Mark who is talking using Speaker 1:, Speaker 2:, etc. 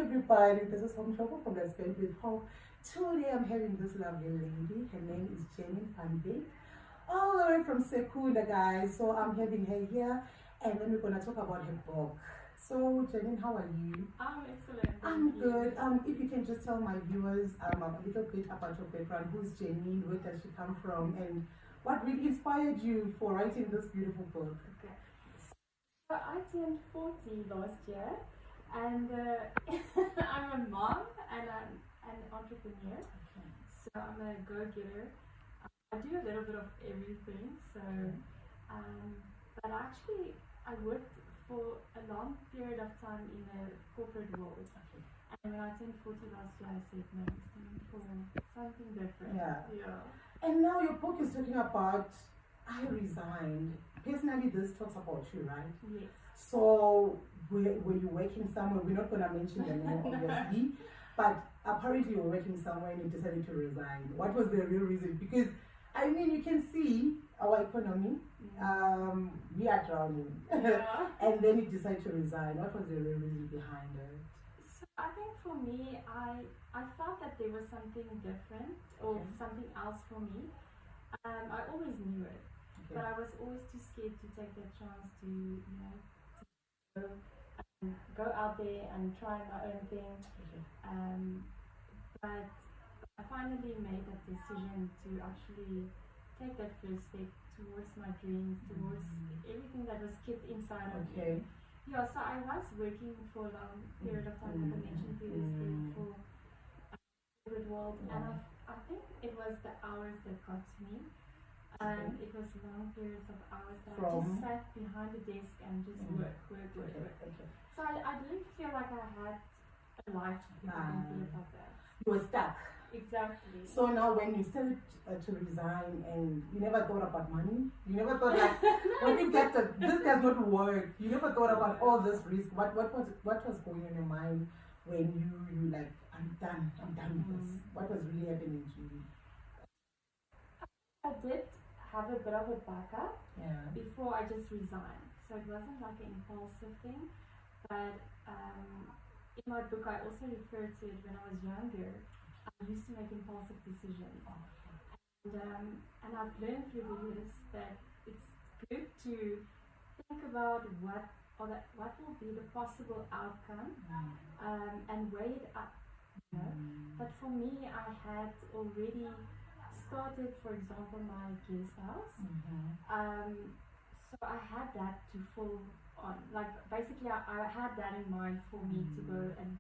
Speaker 1: everybody, this is Home Trouble from Let's Spend with Hope. Today I'm having this lovely lady. Her name is Janine, all the way from Sekunda, guys. So I'm having her here, and then we're gonna talk about her book. So Janine, how are you?
Speaker 2: I'm excellent.
Speaker 1: I'm good. If you can just tell my viewers a little bit about your background. Who's Janine? Where does she come from? And what really inspired you for writing this beautiful book?
Speaker 2: Okay. So I turned 40 last year, and I'm a mom and I'm an entrepreneur.
Speaker 1: Okay.
Speaker 2: So I'm a go-getter. I do a little bit of everything. So, but actually, I worked for a long period of time in the corporate world.
Speaker 1: Okay.
Speaker 2: And when I turned 40 last year, I said, no, it's time for something different.
Speaker 1: Yeah. And now your book is talking about I resigned. Personally, this talks about you, right?
Speaker 2: Yes.
Speaker 1: So were you working somewhere? We're not going to mention the name, obviously, but apparently you were working somewhere and you decided to resign. What was the real reason? Because I mean, you can see our economy. We are drowning.
Speaker 2: Yeah.
Speaker 1: And then you decide to resign. What was the real reason behind it?
Speaker 2: So I think for me, I felt that there was something different or something else for me. I always knew it, but I was always too scared to take that chance to, to go out there and try my own thing. But I finally made that decision to actually take that first step towards my dreams, towards everything that was kept inside of me. Yeah, so I was working for a long period of time, like I mentioned previously, for the world, and I think it was the hours that got to me. It was long periods of hours that I just sat behind the desk and just work. So I didn't feel like I had a life of that.
Speaker 1: You were stuck.
Speaker 2: Exactly.
Speaker 1: So now when you started to resign and you never thought about money, you never thought like, when you get to, this does not work, you never thought about all this risk. What was going on in your mind when you like, I'm done with this? What was really happening to you?
Speaker 2: I did have a bit of a backup before I just resigned. So it wasn't like an impulsive thing, but in my book I also referred to it when I was younger. I used to make impulsive decisions, and I've learned through the years that it's good to think about what will be the possible outcome, and weigh it up. But for me, I had already started, for example, my guest house. So I had that to fall on. Like basically, I had that in mind for me to go and